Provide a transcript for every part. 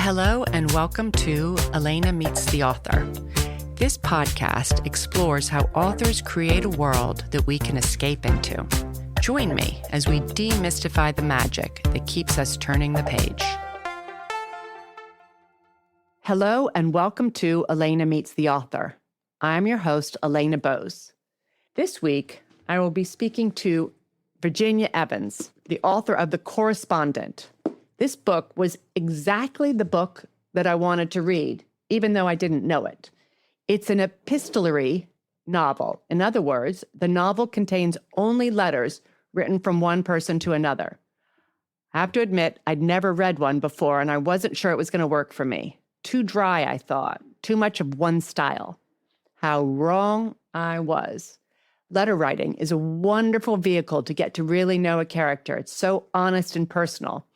Hello and welcome to Elena Meets the Author. This podcast explores how authors create a world that we can escape into. Join me as we demystify the magic that keeps us turning the page. Hello and welcome to Elena Meets the Author. I'm your host, Elena Bose. This week, I will be speaking to Virginia Evans, the author of The Correspondent. This book was exactly the book that I wanted to read, even though I didn't know it. It's an epistolary novel. In other words, the novel contains only letters written from one person to another. I have to admit, I'd never read one before, and I wasn't sure it was going to work for me. Too dry, I thought. Too much of one style. How wrong I was. Letter writing is a wonderful vehicle to get to really know a character. It's so honest and personal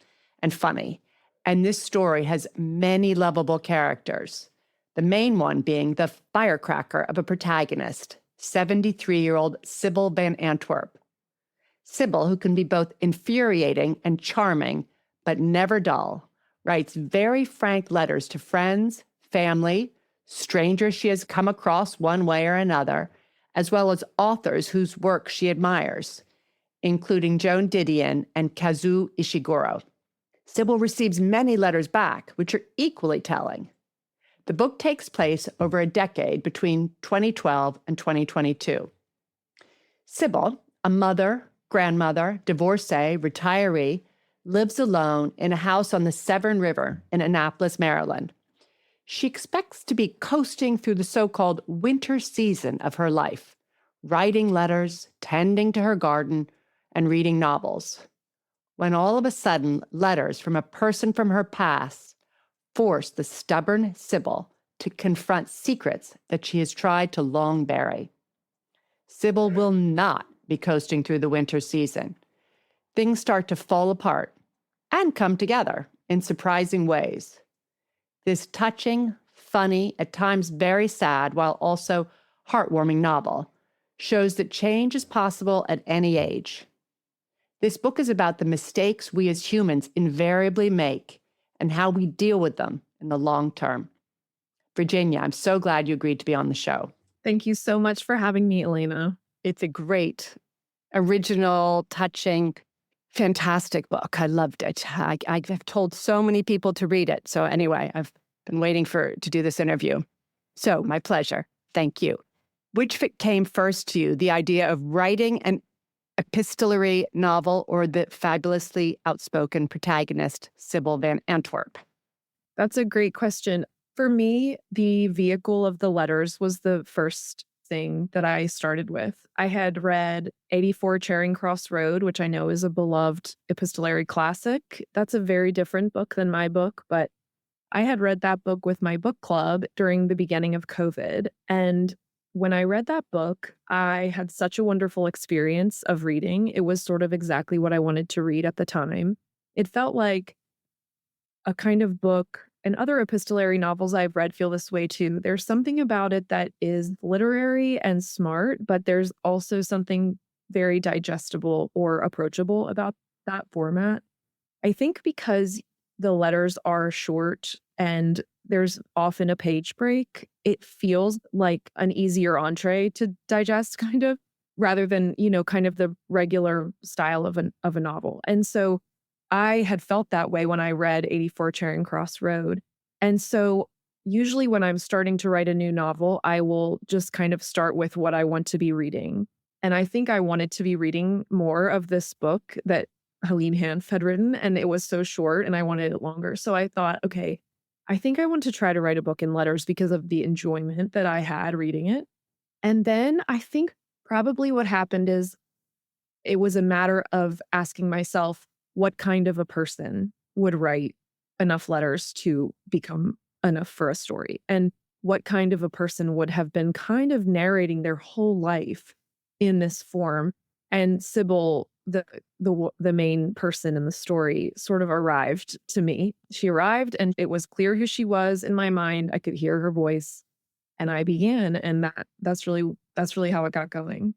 and funny. And this story has many lovable characters. The main one being the firecracker of a protagonist, 73-year-old Sybil Van Antwerp. Sybil, who can be both infuriating and charming, but never dull, writes very frank letters to friends, family, strangers she has come across one way or another, as well as authors whose work she admires, including Joan Didion and Kazuo Ishiguro. Sybil receives many letters back, which are equally telling. The book takes place over a decade between 2012 and 2022. Sybil, a mother, grandmother, divorcee, retiree, lives alone in a house on the Severn River in Annapolis, Maryland. She expects to be coasting through the so-called winter season of her life, writing letters, tending to her garden, and reading novels, when all of a sudden letters from a person from her past force the stubborn Sybil to confront secrets that she has tried to long bury. Sybil will not be coasting through the winter season. Things start to fall apart and come together in surprising ways. This touching, funny, at times very sad, while also heartwarming novel shows that change is possible at any age. This book is about the mistakes we as humans invariably make and how we deal with them in the long term. Virginia, I'm so glad you agreed to be on the show. Thank you so much for having me, Elena. It's a great, original, touching, fantastic book. I loved it. I've told so many people to read it. So anyway, I've been waiting to do this interview. So my pleasure. Thank you. Which came first to you, the idea of writing an epistolary novel or the fabulously outspoken protagonist, Sybil Van Antwerp? That's a great question. For me, the vehicle of the letters was the first thing that I started with. I had read 84 Charing Cross Road, which I know is a beloved epistolary classic. That's a very different book than my book, but I had read that book with my book club during the beginning of COVID. And when I read that book, I had such a wonderful experience of reading. It was sort of exactly what I wanted to read at the time. It felt like a kind of book, and other epistolary novels I've read feel this way too. There's something about it that is literary and smart, but there's also something very digestible or approachable about that format. I think because the letters are short and there's often a page break, it feels like an easier entree to digest kind of, rather than, kind of the regular style of a novel. And so I had felt that way when I read 84 Charing Cross Road. And so usually when I'm starting to write a new novel, I will just kind of start with what I want to be reading. And I think I wanted to be reading more of this book that Helene Hanff had written, and it was so short and I wanted it longer. So I thought, okay, I think I want to try to write a book in letters because of the enjoyment that I had reading it. And then I think probably what happened is it was a matter of asking myself what kind of a person would write enough letters to become enough for a story, and what kind of a person would have been kind of narrating their whole life in this form. And Sybil, the main person in the story, sort of arrived to me. She arrived and it was clear who she was in my mind. I could hear her voice and I began, and that's really how it got going.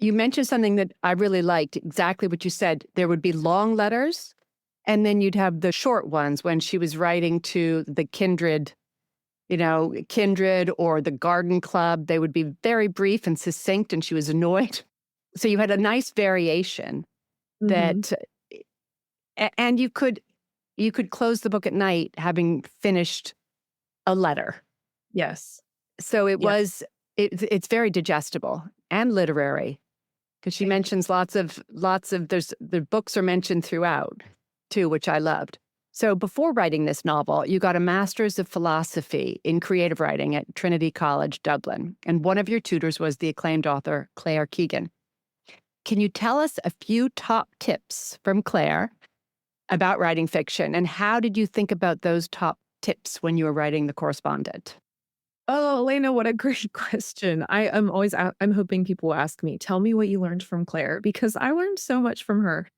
You mentioned something that I really liked, exactly what you said. There would be long letters And then you'd have the short ones when she was writing to the kindred or the garden club. They would be very brief and succinct, and she was annoyed. So you had a nice variation that, and you could close the book at night having finished a letter. Yes. So it's very digestible and literary, because she mentions lots of the books are mentioned throughout too, which I loved. So before writing this novel, you got a master's of philosophy in creative writing at Trinity College, Dublin, and one of your tutors was the acclaimed author Claire Keegan. Can you tell us a few top tips from Claire about writing fiction, and how did you think about those top tips when you were writing The Correspondent? Oh, Elena, what a great question. I'm hoping people will ask me, tell me what you learned from Claire, because I learned so much from her.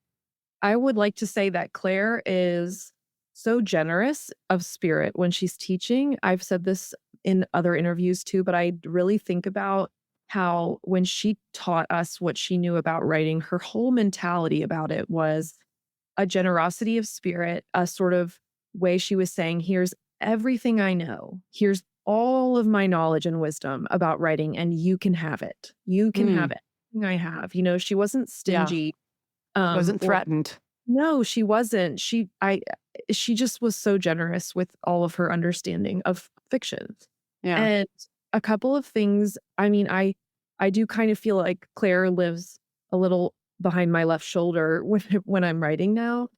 I would like to say that Claire is so generous of spirit when she's teaching. I've said this in other interviews too, but I really think about how when she taught us what she knew about writing, her whole mentality about it was a generosity of spirit, a sort of way she was saying, here's everything I know. Here's all of my knowledge and wisdom about writing, and you can have it. You can have it. I have. She wasn't stingy. Wasn't threatened. No, she wasn't. She just was so generous with all of her understanding of fiction. Yeah. And a couple of things, I do kind of feel like Claire lives a little behind my left shoulder when I'm writing now.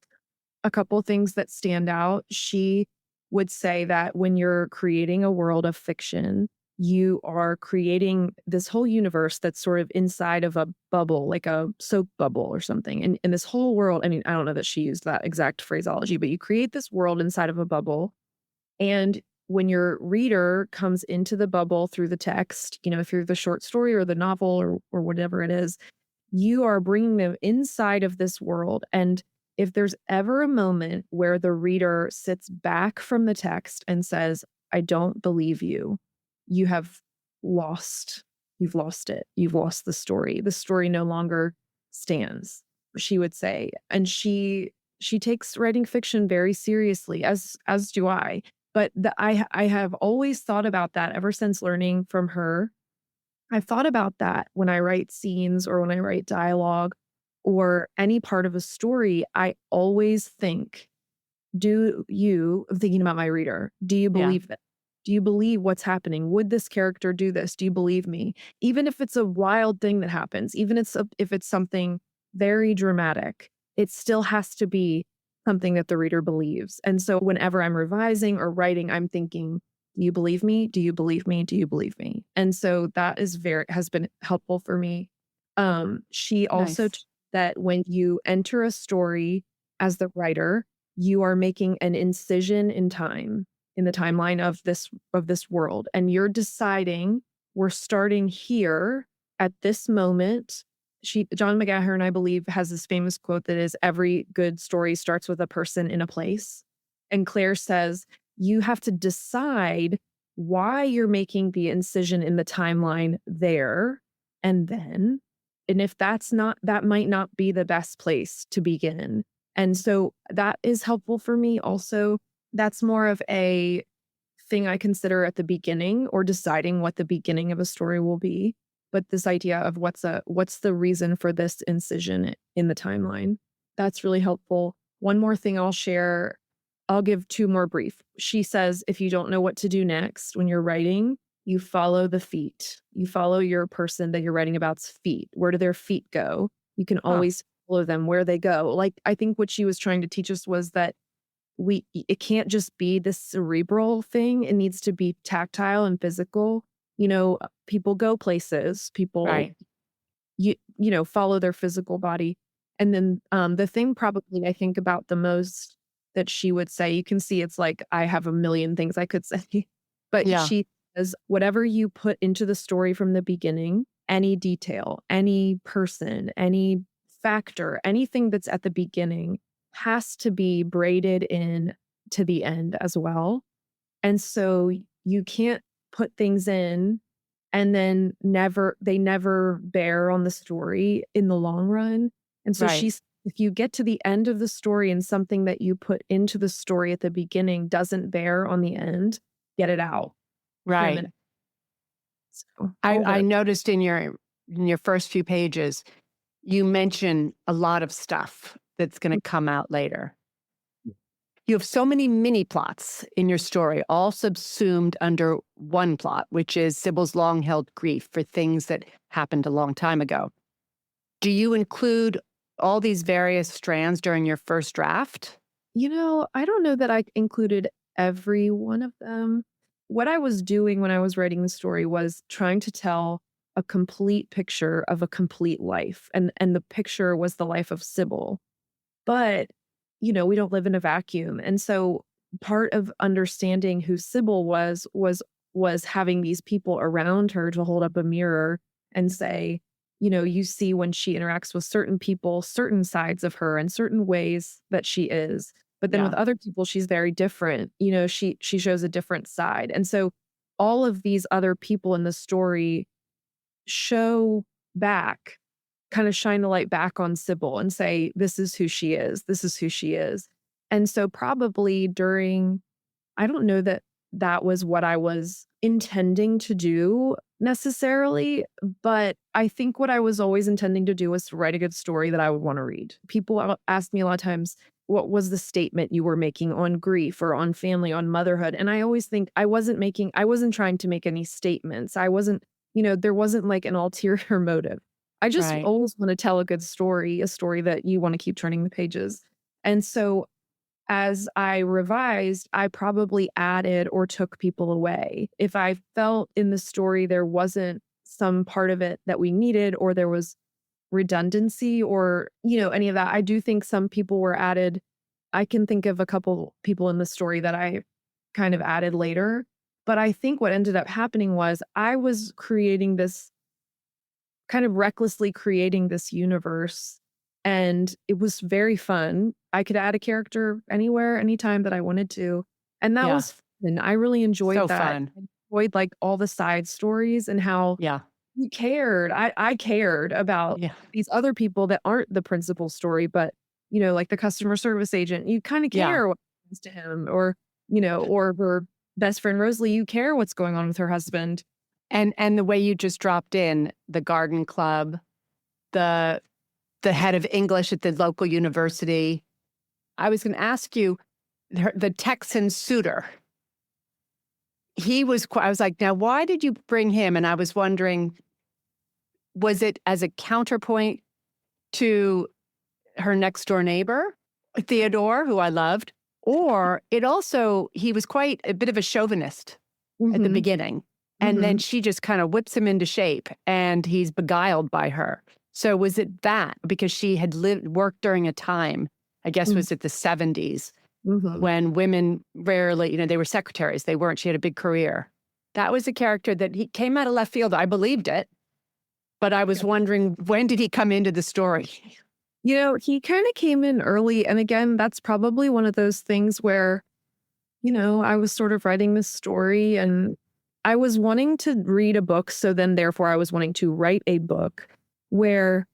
A couple of things that stand out. She would say that when you're creating a world of fiction, you are creating this whole universe that's sort of inside of a bubble, like a soap bubble or something. And in this whole world, I don't know that she used that exact phraseology, but you create this world inside of a bubble. And when your reader comes into the bubble through the text, if you're the short story or the novel or whatever it is, you are bringing them inside of this world. And if there's ever a moment where the reader sits back from the text and says, I don't believe you, you have lost. You've lost it. You've lost the story. The story no longer stands, she would say. And she takes writing fiction very seriously, as do I. But I have always thought about that ever since learning from her. I've thought about that when I write scenes or when I write dialogue or any part of a story. I always think, I'm thinking about my reader, do you believe it? Do you believe what's happening? Would this character do this? Do you believe me? Even if it's a wild thing that happens, even if it's something very dramatic, it still has to be something that the reader believes. And so whenever I'm revising or writing, I'm thinking, do you believe me? Do you believe me? Do you believe me? And so that has been helpful for me. She also that when you enter a story as the writer, you are making an incision in time, in the timeline of this world. And you're deciding, we're starting here at this moment. John McGahern, I believe, has this famous quote that is, every good story starts with a person in a place. And Claire says, you have to decide why you're making the incision in the timeline there. And if that might not be the best place to begin. And so that is helpful for me. Also, that's more of a thing I consider at the beginning, or deciding what the beginning of a story will be. But this idea of what's the reason for this incision in the timeline, that's really helpful. One more thing I'll share. I'll give two more brief. She says, if you don't know what to do next when you're writing, you follow the feet. You follow your person that you're writing about's feet. Where do their feet go? You can always follow them where they go. Like, I think what she was trying to teach us was that it can't just be this cerebral thing. It needs to be tactile and physical. People go places, people, follow their physical body. And then the thing probably I think about the most that she would say, you can see it's like I have a million things I could say, but she says, whatever you put into the story from the beginning, any detail, any person, any factor, anything that's at the beginning has to be braided in to the end as well. And so you can't put things in and then they never bear on the story in the long run. And so she if you get to the end of the story and something that you put into the story at the beginning doesn't bear on the end, get it out. Right. So, I noticed in your first few pages, you mention a lot of stuff that's going to come out later. You have so many mini plots in your story, all subsumed under one plot, which is Sybil's long-held grief for things that happened a long time ago. Do you include all these various strands during your first draft? I don't know that I included every one of them. What I was doing when I was writing the story was trying to tell a complete picture of a complete life. And the picture was the life of Sybil. But, we don't live in a vacuum. And so part of understanding who Sybil was having these people around her to hold up a mirror and say, you see when she interacts with certain people, certain sides of her and certain ways that she is. But then with other people, she's very different. She shows a different side. And so all of these other people in the story show back, kind of shine the light back on Sybil and say, this is who she is. This is who she is. And so probably I don't know that that was what I was intending to do necessarily, but I think what I was always intending to do was to write a good story that I would want to read. People ask me a lot of times, what was the statement you were making on grief or on family, on motherhood? And I always think I wasn't trying to make any statements. I wasn't, there wasn't like an ulterior motive. I just always want to tell a good story, a story that you want to keep turning the pages. And so as I revised, I probably added or took people away. If I felt in the story there wasn't some part of it that we needed, or there was redundancy or, any of that, I do think some people were added. I can think of a couple people in the story that I kind of added later. But I think what ended up happening was I was kind of recklessly creating this universe. And it was very fun. I could add a character anywhere, anytime that I wanted to. And that was fun. I really enjoyed so that. Fun. I enjoyed like all the side stories and how you cared. I cared about these other people that aren't the principal story, but like the customer service agent, you kind of care what happens to him, or or her best friend Rosalie, you care what's going on with her husband. And the way you just dropped in the garden club, the head of English at the local university. I was going to ask you, the Texan suitor. I was like, now why did you bring him? And I was wondering, was it as a counterpoint to her next door neighbor, Theodore, who I loved, or he was quite a bit of a chauvinist at the beginning. And then she just kind of whips him into shape and he's beguiled by her. So was it that because she had worked during a time, I guess was it the 70s, when women rarely, they were secretaries. She had a big career. That was a character that he came out of left field. I believed it, but I was wondering, when did he come into the story? He kind of came in early. And again, that's probably one of those things where, I was sort of writing this story and I was wanting to read a book. So then therefore I was wanting to write a book where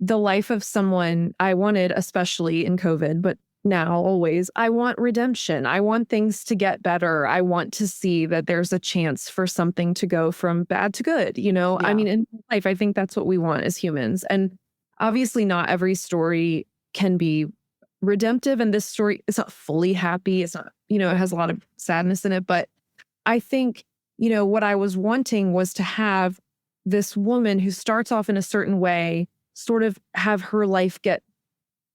the life of someone I wanted, especially in COVID, but now always, I want redemption. I want things to get better. I want to see that there's a chance for something to go from bad to good. I mean, in life, I think that's what we want as humans. And obviously not every story can be redemptive. And this story is not fully happy. It's not, it has a lot of sadness in it. But I think, what I was wanting was to have this woman who starts off in a certain way, sort of have her life get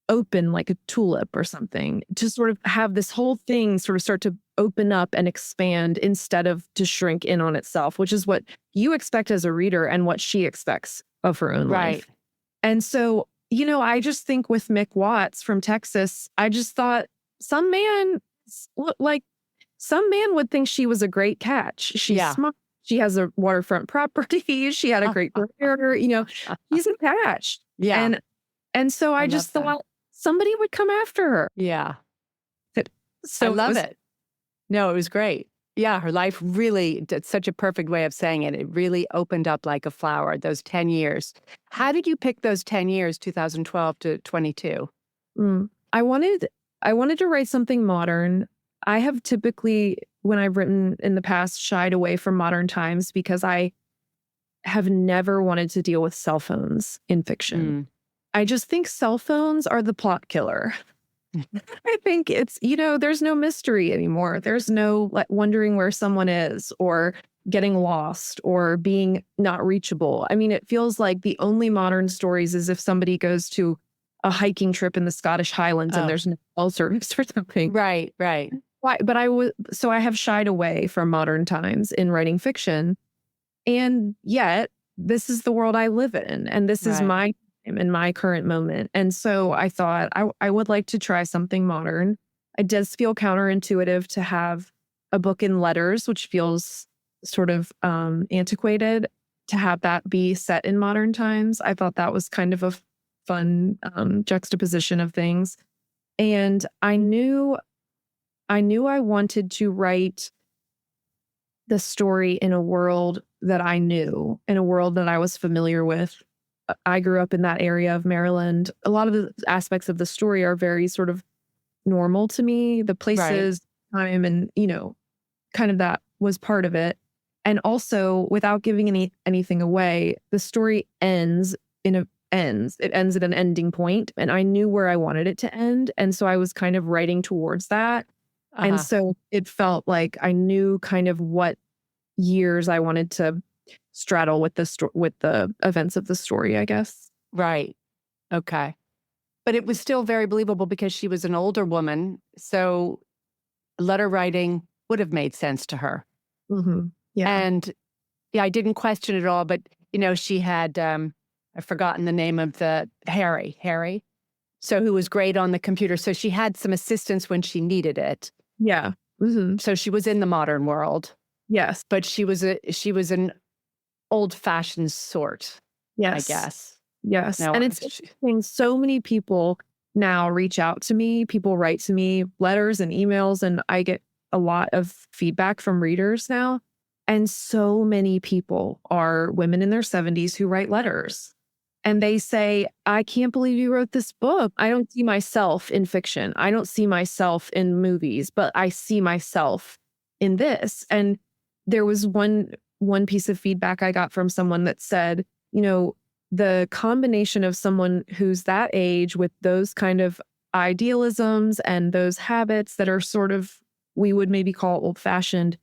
open like a tulip or something, to sort of have this whole thing sort of start to open up and expand instead of to shrink in on itself, which is what you expect as a reader and what she expects of her own life. And so, I just think with Mick Watts from Texas, I just thought some man would think she was a great catch. She's smart. She has a waterfront property. She had a great career. She's a catch. Yeah. And so I just thought somebody would come after her. Yeah. So I love it. No, it was great. Yeah, her life really, that's such a perfect way of saying it. It really opened up like a flower, those 10 years. How did you pick those 10 years, 2012 to 22? Mm. I wanted to write something modern. I have typically, when I've written in the past, shied away from modern times because I have never wanted to deal with cell phones in fiction. Mm. I just think cell phones are the plot killer. I think it's, there's no mystery anymore. There's no like wondering where someone is or getting lost or being not reachable. I mean, it feels like the only modern stories is if somebody goes to a hiking trip in the Scottish Highlands and Oh, there's no cell service or something. right, right. Why? But I have shied away from modern times in writing fiction. And yet, this is the world I live in, and this is Right. my time in my current moment. And so I thought I would like to try something modern. It does feel counterintuitive to have a book in letters, which feels sort of antiquated, to have that be set in modern times. I thought that was kind of a fun juxtaposition of things. And I knew I wanted to write the story in a world that I knew, in a world that I was familiar with. I grew up in that area of Maryland. A lot of the aspects of the story are very sort of normal to me. The Right. places, time, and, kind of that was part of it. And also, without giving anything away, the story ends. It ends at an ending point, and I knew where I wanted it to end. And so I was kind of writing towards that. And Uh-huh. so it felt like I knew kind of what years I wanted to straddle with the events of the story, I guess. Right. Okay. But it was still very believable because she was an older woman. So letter writing would have made sense to her. Hmm. Yeah. And yeah, I didn't question it at all. But, she had, I've forgotten the name of the Harry. So who was great on the computer. So she had some assistance when she needed it. Yeah. Hmm. So she was in the modern world, Yes. but she was an old-fashioned sort, I Yes. guess. Yes. No, And it's interesting. So many people now reach out to me. People write to me letters and emails, and I get a lot of feedback from readers now. And so many people are women in their 70s who write letters. And they say, I can't believe you wrote this book. I don't see myself in fiction. I don't see myself in movies, but I see myself in this. And there was one piece of feedback I got from someone that said, the combination of someone who's that age with those kind of idealisms and those habits that are sort of, we would maybe call old-fashioned,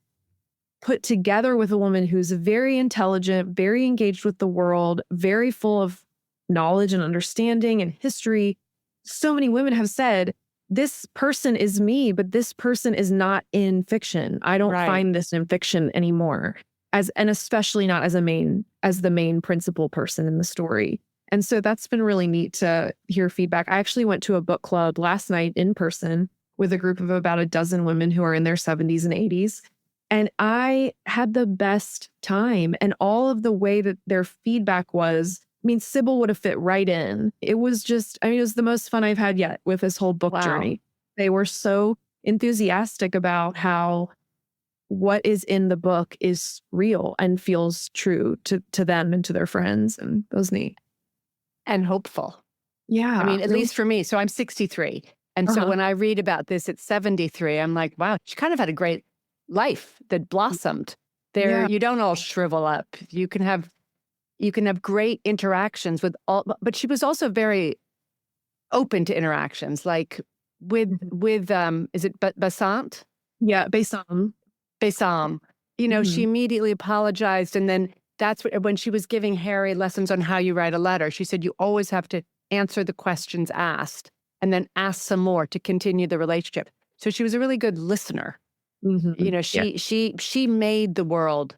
put together with a woman who's very intelligent, very engaged with the world, very full of knowledge and understanding and history. So many women have said, this person is me, but this person is not in fiction. I don't Right. find this in fiction anymore. And especially not as the main principal person in the story. And so that's been really neat to hear feedback. I actually went to a book club last night in person with a group of about a dozen women who are in their 70s and 80s. And I had the best time. And all of the way that their feedback was, Sybil would have fit right in. It was just, it was the most fun I've had yet with this whole book Wow. journey. They were so enthusiastic about how what is in the book is real and feels true to them and to their friends. And that was neat. And hopeful. Yeah. I mean, at least for me. So I'm 63. And so Uh-huh. when I read about this at 73, I'm like, wow, she kind of had a great life that blossomed. Yeah. You don't all shrivel up. You can have great interactions with all, but she was also very open to interactions, like with is it Basant? Yeah. Besam. Besam. She immediately apologized. And then that's when she was giving Harry lessons on how you write a letter, she said, you always have to answer the questions asked and then ask some more to continue the relationship. So she was a really good listener. Mm-hmm. She made the world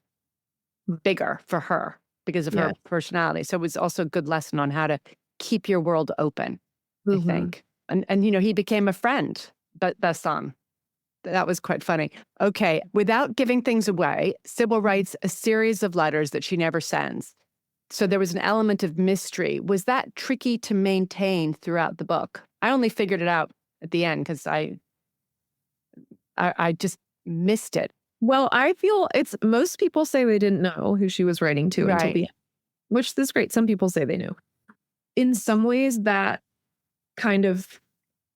bigger for her because of her personality. So it was also a good lesson on how to keep your world open, I think. And he became a friend, Basam. That was quite funny. Okay, without giving things away, Sybil writes a series of letters that she never sends. So there was an element of mystery. Was that tricky to maintain throughout the book? I only figured it out at the end because I just missed it. Well, I feel it's most people say they didn't know who she was writing to until the Right. end, which is great. Some people say they knew. In some ways, that kind of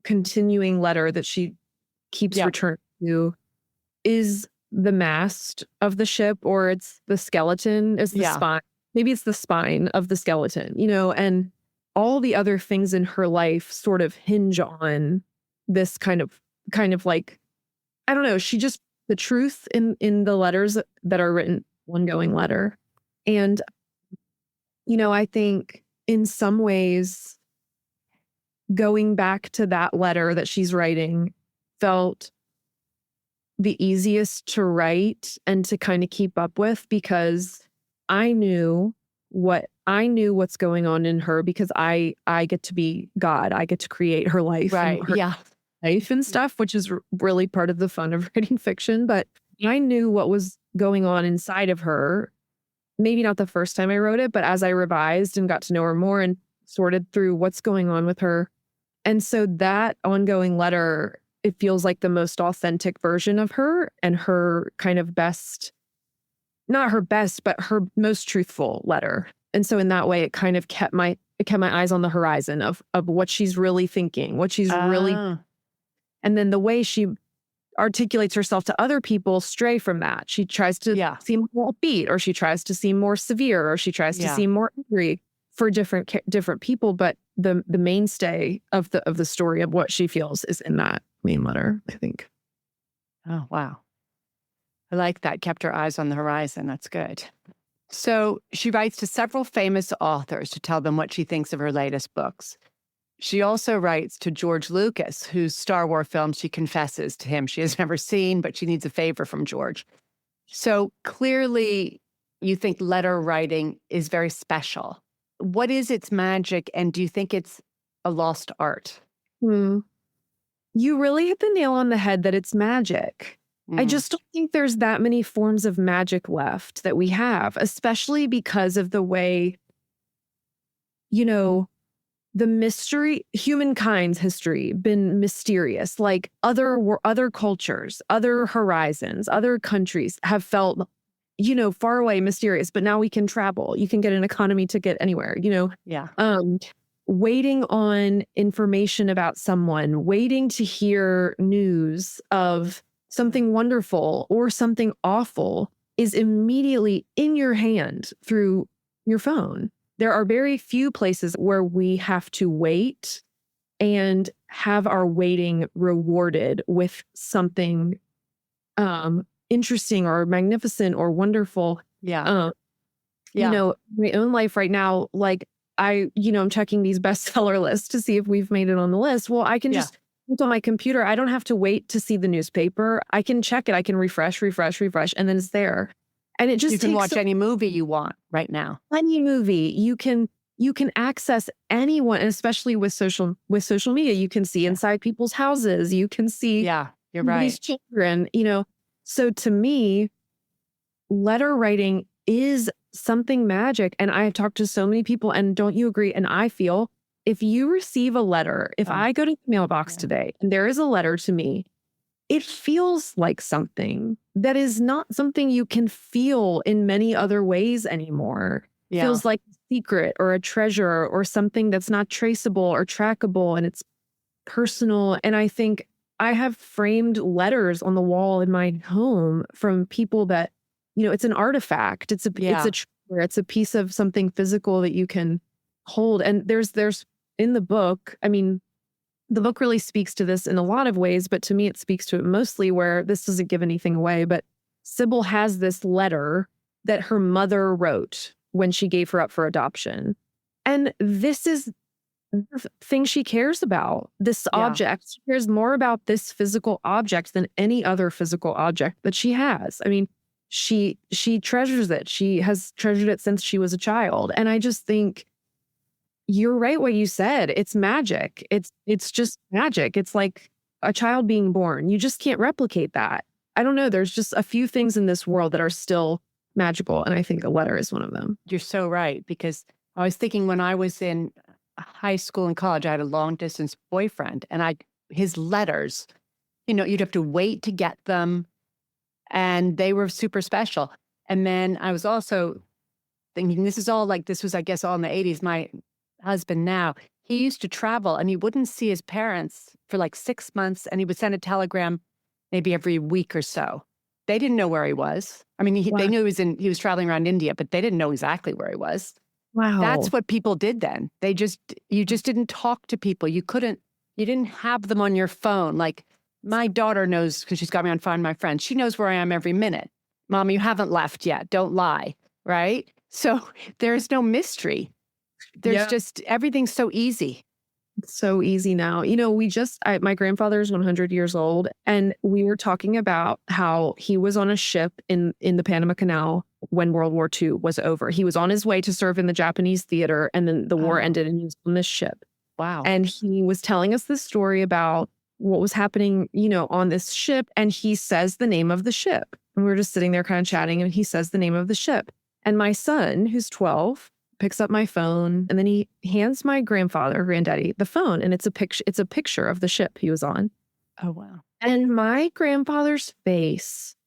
continuing letter that she keeps Yeah. returning to is the mast of the ship, or it's the skeleton, is the Yeah. spine. Maybe it's the spine of the skeleton, and all the other things in her life sort of hinge on this kind of like, I don't know, she just the truth in the letters that are written, ongoing letter. And, I think in some ways, going back to that letter that she's writing felt the easiest to write and to kind of keep up with, because I knew what's going on in her, because I get to be God. I get to create her life and Right. her Yeah. life and stuff, which is really part of the fun of writing fiction. But I knew what was going on inside of her. Maybe not the first time I wrote it, but as I revised and got to know her more and sorted through what's going on with her. And so that ongoing letter, it feels like the most authentic version of her, and her kind of best, not her best, but her most truthful letter. And so in that way, it kind of kept my eyes on the horizon of what she's really thinking, what she's really, Ah, and then the way she articulates herself to other people stray from that. She tries to yeah. seem more upbeat, or she tries to seem more severe, or she tries to Yeah. seem more angry for different people. But the mainstay of the story of what she feels is in that main letter, I think. Oh, wow. I like that. Kept her eyes on the horizon. That's good. So she writes to several famous authors to tell them what she thinks of her latest books. She also writes to George Lucas, whose Star Wars film she confesses to him she has never seen, but she needs a favor from George. So clearly, you think letter writing is very special. What is its magic, and do you think it's a lost art? Hmm. You really hit the nail on the head that it's magic. I Mm, just don't think there's that many forms of magic left that we have, especially because of the way, the mystery, humankind's history, been mysterious. Like other cultures, other horizons, other countries have felt, far away, mysterious. But now we can travel. You can get an economy ticket anywhere. yeah. Um, waiting on information about someone, waiting to hear news of something wonderful or something awful is immediately in your hand through your phone. There are very few places where we have to wait and have our waiting rewarded with something interesting or magnificent or wonderful. Yeah. Um, Yeah. My own life right now, like I'm checking these bestseller lists to see if we've made it on the list. Well, I can Yeah. just look on my computer. I don't have to wait to see the newspaper. I can check it. I can refresh, and then it's there. And it just You can takes watch any movie you want right now. any movie. You can access anyone, and especially with social media, you can see Yeah. inside people's houses. You can see Yeah, you're these right. children. So to me, letter writing is something magic. And I've talked to so many people, and don't you agree? And I feel if you receive a letter, if Oh, I go to the mailbox yeah. today and there is a letter to me, it feels like something that is not something you can feel in many other ways anymore. Yeah. Feels like a secret or a treasure or something that's not traceable or trackable, and it's personal. And I think I have framed letters on the wall in my home from people that, it's an artifact. It's a Yeah. treasure. It's a piece of something physical that you can hold. And there's in the book, I mean, the book really speaks to this in a lot of ways, but to me, it speaks to it mostly where this doesn't give anything away. But Sybil has this letter that her mother wrote when she gave her up for adoption. And this is the thing she cares about, this Yeah. object. She cares more about this physical object than any other physical object that she has. I mean, she treasures it. She has treasured it since she was a child. And I just think you're right what you said. It's magic. It's just magic. It's like a child being born. You just can't replicate that. I don't know. There's just a few things in this world that are still magical, and I think a letter is one of them. You're so right, because I was thinking when I was in high school and college, I had a long distance boyfriend, and his letters, you'd have to wait to get them. and they were super special. And then I was also thinking, this was, I guess, all in the 80s. My husband now, he used to travel and he wouldn't see his parents for like 6 months, and he would send a telegram maybe every week or so. They didn't know where he was. I mean, they knew he was traveling around India, but they didn't know exactly where he was. Wow. That's what people did then. You just didn't talk to people. You didn't have them on your phone. Like my daughter knows, because she's got me on Find My Friends. She knows where I am every minute. Mom, you haven't left yet. Don't lie. Right? So there's no mystery. There's just, everything's so easy. It's so easy now. My grandfather's 100 years old, and we were talking about how he was on a ship in the Panama Canal when World War II was over. He was on his way to serve in the Japanese theater, and then the war ended and he was on this ship. Wow. And he was telling us this story about what was happening, on this ship. And he says the name of the ship. And we were just sitting there kind of chatting, and he says the name of the ship. And my son, who's 12, picks up my phone, and then he hands my granddaddy, the phone, and it's a picture of the ship he was on. Oh, wow. And my grandfather's face,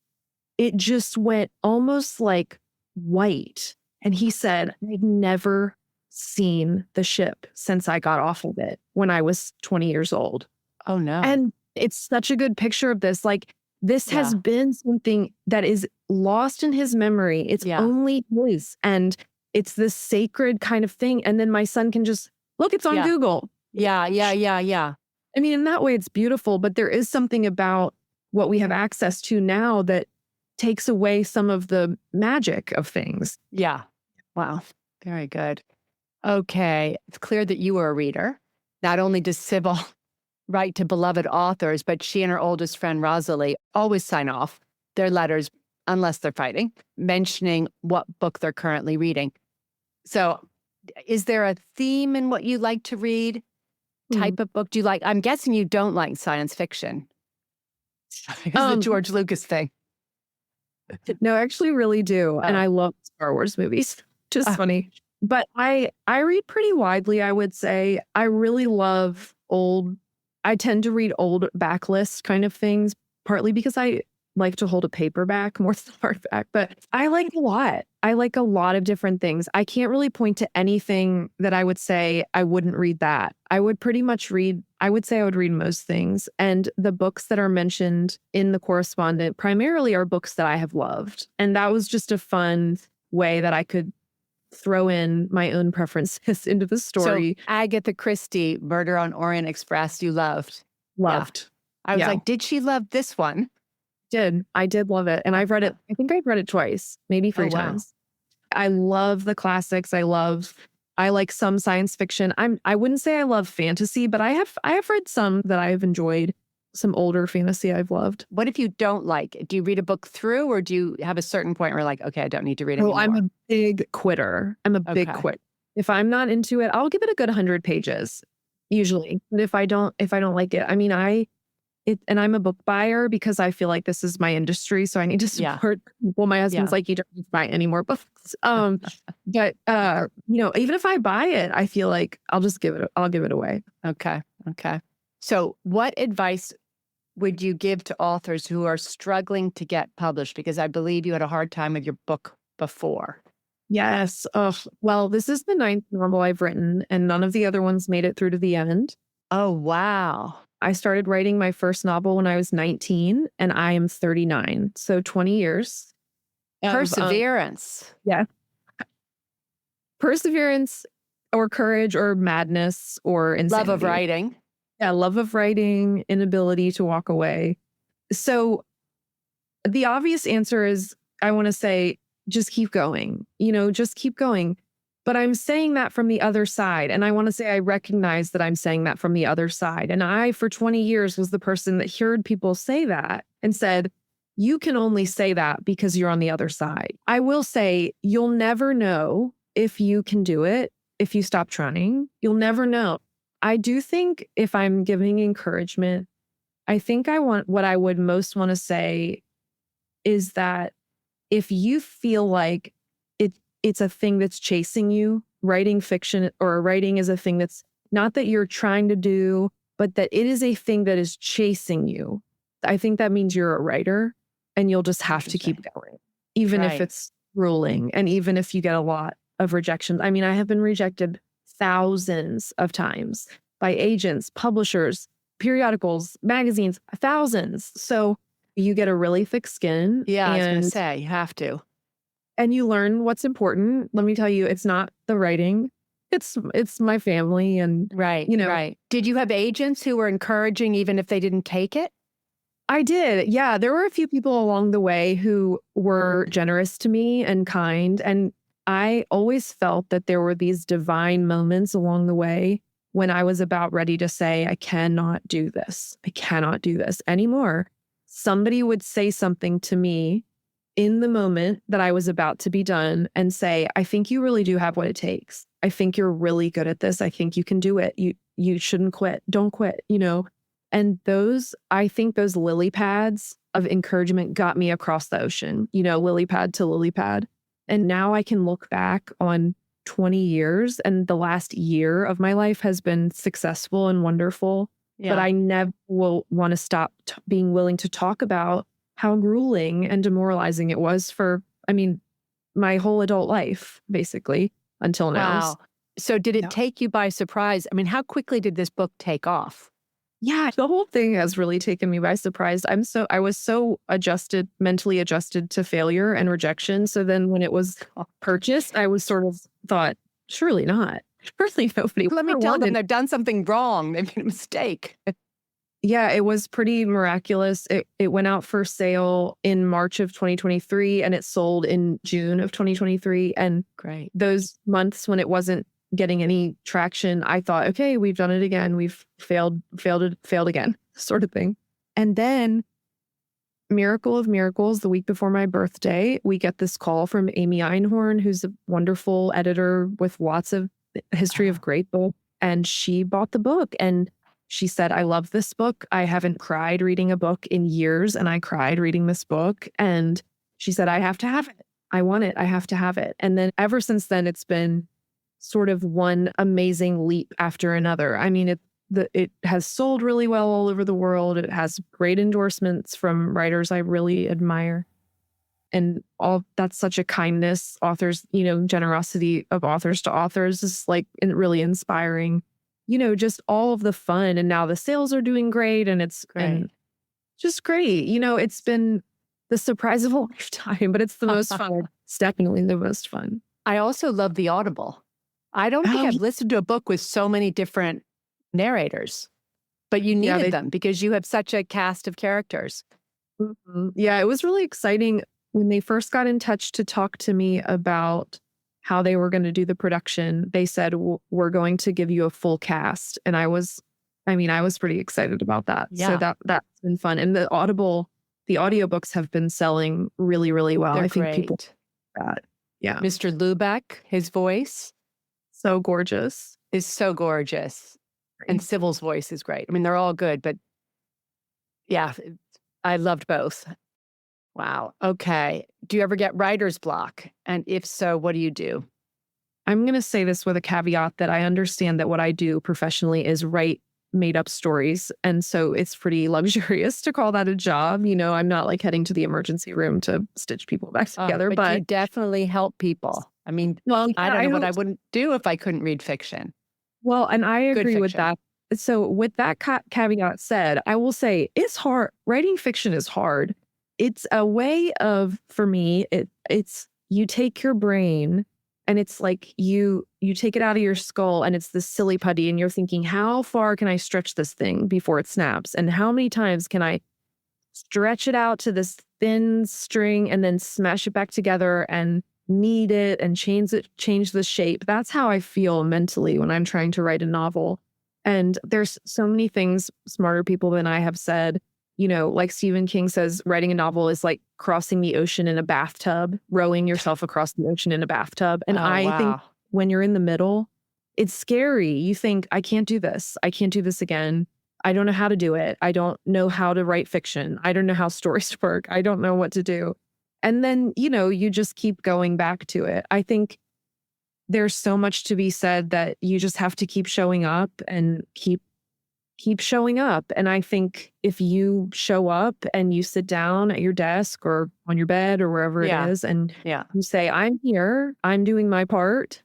it just went almost like white. And he said, I'd never seen the ship since I got off of it when I was 20 years old. Oh, no. And it's such a good picture of this. Like, this has been something that is lost in his memory. It's only his. And it's this sacred kind of thing. And then my son can just look, it's on Google. Yeah. I mean, in that way, it's beautiful. But there is something about what we have access to now that takes away some of the magic of things. Yeah. Wow. Very good. Okay. It's clear that you were a reader. Not only does Sybil write to beloved authors, but she and her oldest friend, Rosalie, always sign off their letters, unless they're fighting, mentioning what book they're currently reading. So is there a theme in what you like to read? Type of book do you like? I'm guessing you don't like science fiction. It's the George Lucas thing. No, I actually really do. And I love Star Wars movies. Just funny. But I read pretty widely, I would say. I really love I tend to read old backlist kind of things, partly because I like to hold a paperback more than hardback, but I like a lot. I like a lot of different things. I can't really point to anything that I would say I wouldn't read that. I would say I would read most things. And the books that are mentioned in the Correspondent primarily are books that I have loved. And that was just a fun way that I could throw in my own preferences into the story. So Agatha Christie, Murder on Orient Express, you loved. Loved. Yeah. I was like, did she love this one? I did love it. And I've read it, I think I've read it twice, maybe 3 times. I love the classics. I like some science fiction. I wouldn't say I love fantasy, but I have read some that I have enjoyed. Some older fantasy I've loved. What if you don't like it? Do you read a book through, or do you have a certain point where you're like, okay, I don't need to read it anymore? I'm a big quitter. Big quitter. If I'm not into it, I'll give it a good 100 pages, usually. But if I don't like it, I mean, and I'm a book buyer because I feel like this is my industry, so I need to support people. My husband's like, you don't need to buy any more books. But even if I buy it, I feel like I'll give it away. Okay. So what advice would you give to authors who are struggling to get published? Because I believe you had a hard time with your book before. Yes. Well, this is the 9th novel I've written, and none of the other ones made it through to the end. Oh, wow. I started writing my first novel when I was 19, and I am 39. So 20 years. Perseverance. Yeah. Perseverance or courage or madness or insanity. Love of writing. Yeah, love of writing, inability to walk away. So the obvious answer is, I want to say, just keep going. Just keep going. But I'm saying that from the other side. And I want to say I recognize that I'm saying that from the other side. And I, for 20 years, was the person that heard people say that and said, you can only say that because you're on the other side. I will say, you'll never know if you can do it if you stop trying. You'll never know. I do think if I'm giving encouragement, I think what I would most want to say is that if you feel like it's a thing that's chasing you, writing fiction or writing is a thing that's not that you're trying to do, but that it is a thing that is chasing you. I think that means you're a writer. and you'll just have to keep going, even if Right. it's grueling and even if you get a lot of rejections. I mean, I have been rejected thousands of times by agents, publishers, periodicals, magazines, thousands. So you get a really thick skin. Yeah, I was going to and say, you have to. and you learn what's important. Let me tell you, it's not the writing. It's my family and Right, you know, right. Did you have agents who were encouraging even if they didn't take it? I did. Yeah, there were a few people along the way who were generous to me and kind, and I always felt that there were these divine moments along the way when I was about ready to say, I cannot do this. I cannot do this anymore. Somebody would say something to me in the moment that I was about to be done and say, I think you really do have what it takes. I think you're really good at this. I think you can do it. You shouldn't quit. Don't quit, you know? And I think those lily pads of encouragement got me across the ocean, you know, lily pad to lily pad. And now I can look back on 20 years and the last year of my life has been successful and wonderful. But I never will want to stop being willing to talk about how grueling and demoralizing it was for, I mean, my whole adult life, basically, until now. Wow. So did it Yeah. take you by surprise? I mean, how quickly did this book take off? Yeah, the whole thing has really taken me by surprise. I was so mentally adjusted to failure and rejection. So then when it was purchased, I was sort of thought, surely not. Surely nobody. Let me tell them they've done something wrong. They made a mistake. Yeah, it was pretty miraculous. It went out for sale in March of 2023 and it sold in June of 2023. And Great. those months when it wasn't getting any traction, I thought, okay, we've done it again. We've failed again, sort of thing. And then, miracle of miracles, the week before my birthday, we get this call from Amy Einhorn, who's a wonderful editor with lots of history of great book. And she bought the book and she said, I love this book. I haven't cried reading a book in years, and I cried reading this book. And she said, I have to have it. I want it. I have to have it. And then ever since then, it's been sort of one amazing leap after another. I mean, it has sold really well all over the world. It has great endorsements from writers I really admire. And all that's such a kindness, authors, you know, generosity of authors to authors is like really inspiring. You know, just all of the fun. And now the sales are doing great and it's Great. just great. You know, it's been the surprise of a lifetime, but it's the most fun. It's definitely the most fun. I also love the Audible. I don't think I've listened to a book with so many different narrators, but you needed them because you have such a cast of characters. Mm-hmm. Yeah, it was really exciting when they first got in touch to talk to me about how they were going to do the production. They said, we're going to give you a full cast. And I was pretty excited about that. Yeah. So that's been fun. And the audiobooks have been selling really, really well. They're I think great. people that. Yeah. Mr. Lubeck, his voice So gorgeous. is so gorgeous. And Sybil's voice is great. I mean, they're all good, but yeah, I loved both. Wow. Okay. Do you ever get writer's block? And if so, what do you do? I'm going to say this with a caveat that I understand that what I do professionally is write made up stories. And so it's pretty luxurious to call that a job. You know, I'm not like heading to the emergency room to stitch people back together. But you definitely help people. I mean, well, I don't know what I wouldn't do if I couldn't read fiction. Well, and I agree with that. So with that caveat said, I will say it's hard. Writing fiction is hard. It's a way of, for me, it's you take your brain and it's like you take it out of your skull and it's this silly putty and you're thinking, how far can I stretch this thing before it snaps? And how many times can I stretch it out to this thin string and then smash it back together and knead it and change the shape? That's how I feel mentally when I'm trying to write a novel. And there's so many things smarter people than I have said, you know, like Stephen King says, writing a novel is like crossing the ocean in a bathtub, rowing yourself across the ocean in a bathtub. And I think when you're in the middle, it's scary. You think, I can't do this. I can't do this again. I don't know how to do it. I don't know how to write fiction. I don't know how stories work. I don't know what to do. And then, you know, you just keep going back to it. I think there's so much to be said that you just have to keep showing up and keep keep showing up. And I think if you show up and you sit down at your desk or on your bed or wherever it is, and Yeah. you say, I'm here, I'm doing my part.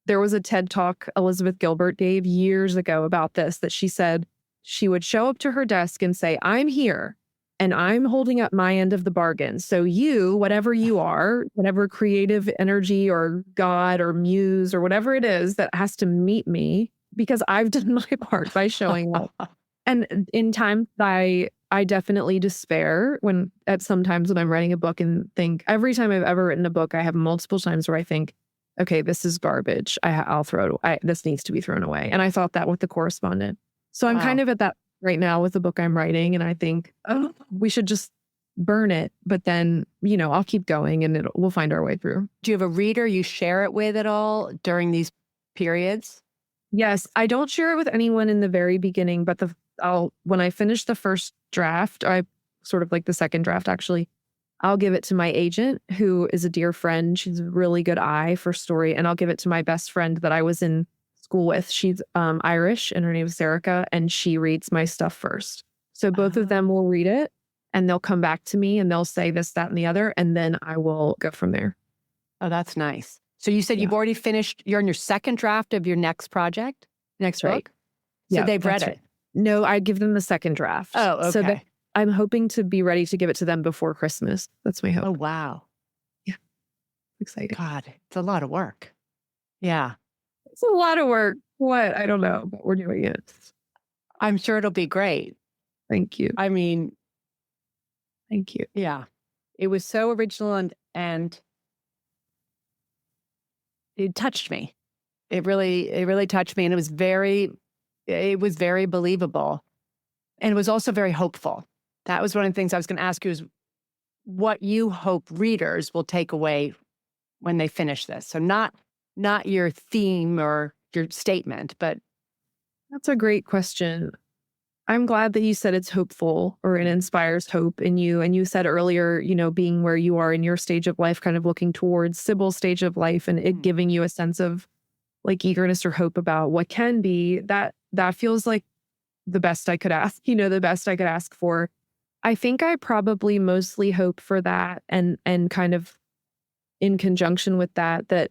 There was a TED Talk Elizabeth Gilbert gave years ago about this, that she said she would show up to her desk and say, I'm here and I'm holding up my end of the bargain. So you, whatever you are, whatever creative energy or God or muse or whatever it is that has to meet me, because I've done my part by showing up. And in times I definitely despair when sometimes when I'm writing a book and think, every time I've ever written a book, I have multiple times where I think, okay, this is garbage. I'll throw it away. This needs to be thrown away. And I thought that with The Correspondent. So I'm kind of at that right now with the book I'm writing. And I think, oh, we should just burn it. But then, I'll keep going and we'll find our way through. Do you have a reader you share it with at all during these periods? Yes. I don't share it with anyone in the very beginning, but when I finish the first draft, I sort of like the second draft, actually, I'll give it to my agent, who is a dear friend. She's a really good eye for story. And I'll give it to my best friend that I was in school with. She's Irish and her name is Erica, and she reads my stuff first. So both of them will read it and they'll come back to me and they'll say this, that, and the other. And then I will go from there. Oh, that's nice. So you said you've already finished, you're on your second draft of your next project, next book? So they've read it? Right. No, I give them the second draft. Oh, okay. So I'm hoping to be ready to give it to them before Christmas. That's my hope. Oh, wow. Yeah. Exciting. God, it's a lot of work. Yeah. It's a lot of work. What? I don't know, but we're doing it. I'm sure it'll be great. Thank you. I mean, thank you. Yeah. It was so original and it touched me. It really touched me. And it was very believable. And it was also very hopeful. That was one of the things I was going to ask you, is what you hope readers will take away when they finish this. So not your theme or your statement, but. That's a great question. I'm glad that you said it's hopeful, or it inspires hope in you. And you said earlier, being where you are in your stage of life, kind of looking towards Sybil's stage of life, and it giving you a sense of like eagerness or hope about what can be. That feels like the best I could ask, the best I could ask for. I think I probably mostly hope for that, and kind of in conjunction with that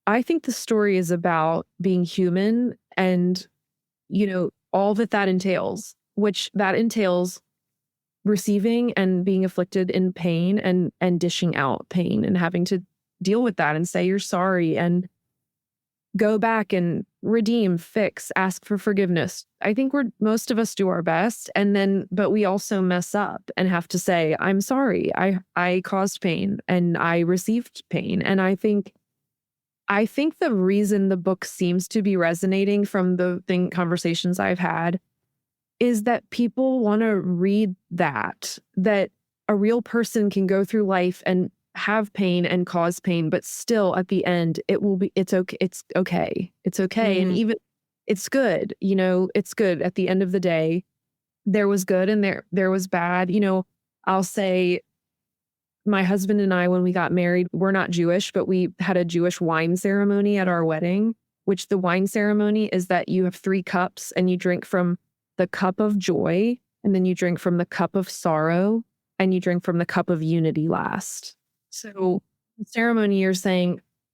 I think the story is about being human and, all that entails, which that entails receiving and being afflicted in pain and dishing out pain and having to deal with that and say you're sorry and go back and redeem, fix, ask for forgiveness. I think most of us do our best, but we also mess up and have to say, I'm sorry, I caused pain and I received pain. And I think the reason the book seems to be resonating from the conversations I've had is that people want to read that a real person can go through life and have pain and cause pain, but still at the end, it's okay. It's okay. It's okay. Mm-hmm. And even it's good, it's good at the end of the day. There was good and there was bad. I'll say, my husband and I, when we got married, we're not Jewish, but we had a Jewish wine ceremony at our wedding, which the wine ceremony is that you have 3 cups and you drink from the cup of joy, and then you drink from the cup of sorrow, and you drink from the cup of unity last. So the ceremony,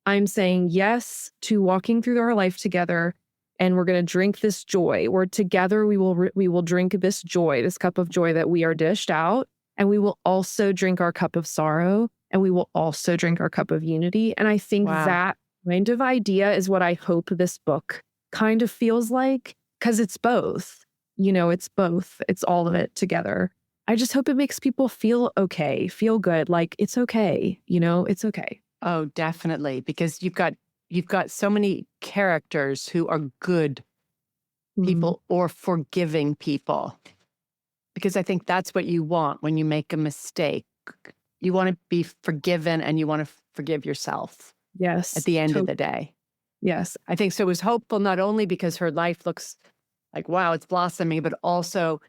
I'm saying yes to walking through our life together, and we're going to drink this joy. Or together we will drink this joy, this cup of joy that we are dished out. And we will also drink our cup of sorrow, and we will also drink our cup of unity. And I think that kind of idea is what I hope this book kind of feels like, because it's both. It's both. It's all of it together. I just hope it makes people feel okay, feel good, like it's okay. It's okay. Oh, definitely, because you've got so many characters who are good people or forgiving people. Because I think that's what you want when you make a mistake. You want to be forgiven and you want to forgive yourself. Yes. At the end of the day. Yes. I think so. It was hopeful not only because her life looks like, wow, it's blossoming, but also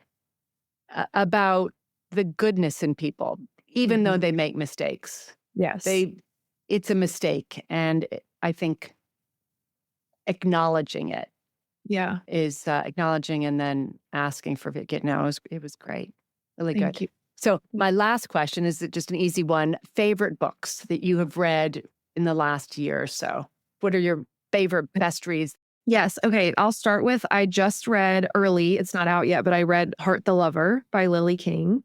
about the goodness in people, even though they make mistakes. Yes. It's a mistake. And I think acknowledging it Yeah. is acknowledging and then asking for it. No, it was great. Really Thank good. you. So my last question is just an easy one. Favorite books that you have read in the last year or so? What are your favorite best reads? Yes. Okay. I'll start with I just read early. It's not out yet, but I read Heart the Lover by Lily King,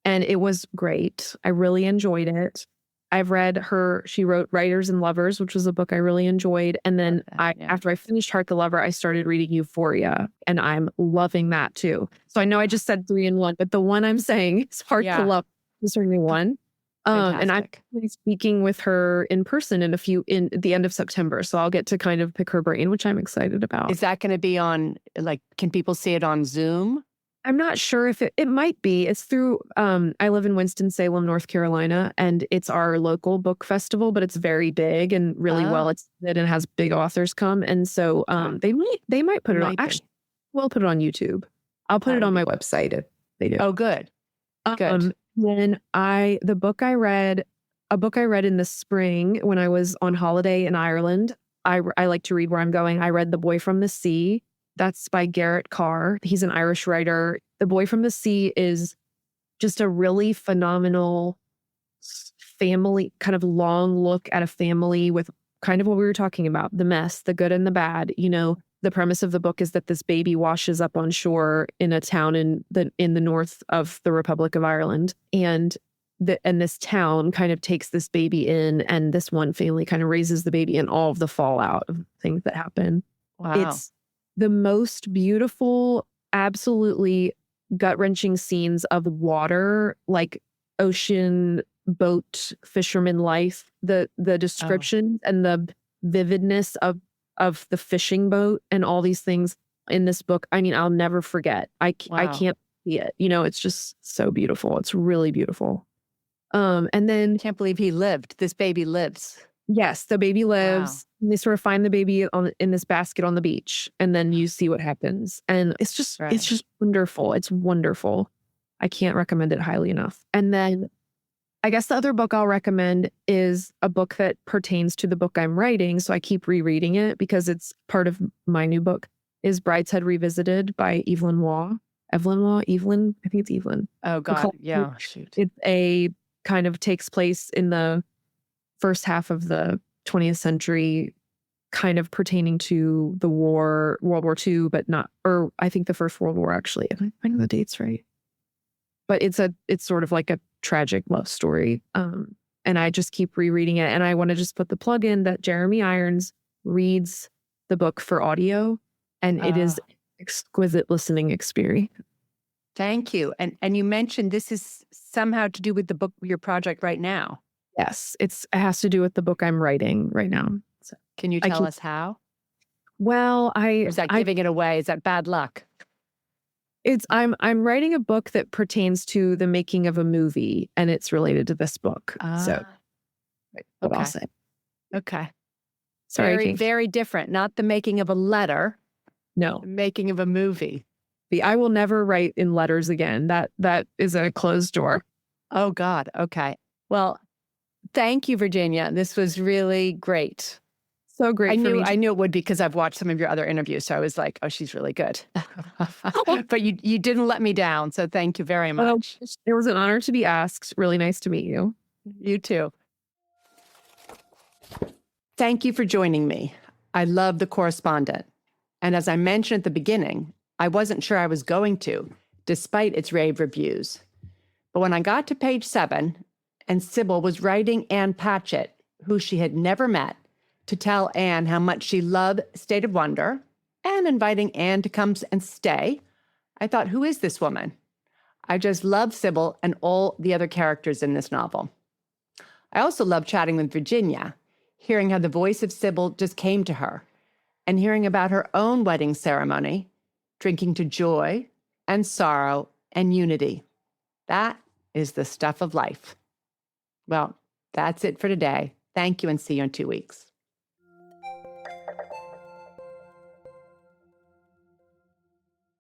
and it was great. I really enjoyed it. I've read she wrote Writers and Lovers, which was a book I really enjoyed. And then after I finished Heart the Lover, I started reading Euphoria, and I'm loving that too. So I know I just said 3 in 1, but the one I'm saying is Heart the Lover is only one. And I'm speaking with her in person in the end of September. So I'll get to kind of pick her brain, which I'm excited about. Is that going to be on, can people see it on Zoom? I'm not sure if it might be. It's through, I live in Winston-Salem, North Carolina, and it's our local book festival, but it's very big and really well attended and has big authors come. And so they might put it on. Actually, we'll put it on YouTube. I'll put it on my website if they do. Oh, good. Good. Then a book I read in the spring when I was on holiday in Ireland. I like to read where I'm going. I read The Boy from the Sea. That's by Garrett Carr. He's an Irish writer. The Boy from the Sea is just a really phenomenal family, kind of long look at a family with kind of what we were talking about, the mess, the good and the bad. You know, the premise of the book is that this baby washes up on shore in a town in the north of the Republic of Ireland. And this town kind of takes this baby in, and this one family kind of raises the baby, and all of the fallout of things that happen. Wow. It's the most beautiful, absolutely gut-wrenching scenes of water, like ocean boat fisherman life. The description and the vividness of the fishing boat and all these things in this book. I mean, I'll never forget. I can't see it. You know, it's just so beautiful. It's really beautiful. And then I can't believe he lived. This baby lives. Yes, the baby lives. Wow. They sort of find the baby in this basket on the beach, and then you see what happens. And it's just wonderful. It's wonderful. I can't recommend it highly enough. And then I guess the other book I'll recommend is a book that pertains to the book I'm writing. So I keep rereading it because it's part of my new book, is Brideshead Revisited by Evelyn Waugh. I think it's Evelyn. Oh, God. Yeah. Shoot. It's a kind of takes place in the first half of the 20th century, kind of pertaining to the war, World War II, but not, or I think the First World War, actually. Am I finding the dates right? But it's sort of like a tragic love story. And I just keep rereading it. And I want to just put the plug in that Jeremy Irons reads the book for audio, and it is exquisite listening experience. Thank you. And you mentioned this is somehow to do with the book, your project right now. Yes, it has to do with the book I'm writing right now. So, can you tell us how? Well, or is that giving it away? Is that bad luck? I'm writing a book that pertains to the making of a movie, and it's related to this book. So what I'll say. Okay. Sorry. Very, very different. Not the making of a letter. No. The making of a movie. I will never write in letters again. That is a closed door. Oh, God. Okay. Well, thank you, Virginia. This was really great. So great. I knew it would because I've watched some of your other interviews. So I was like, oh, she's really good. But you didn't let me down. So thank you very much. It was an honor to be asked. Really nice to meet you. You too. Thank you for joining me. I love The Correspondent. And as I mentioned at the beginning, I wasn't sure I was going to, despite its rave reviews. But when I got to page 7, and Sybil was writing Anne Patchett, who she had never met, to tell Anne how much she loved State of Wonder, and inviting Anne to come and stay, I thought, who is this woman? I just love Sybil and all the other characters in this novel. I also love chatting with Virginia, hearing how the voice of Sybil just came to her, and hearing about her own wedding ceremony, drinking to joy and sorrow and unity. That is the stuff of life. Well, that's it for today. Thank you, and see you in 2 weeks.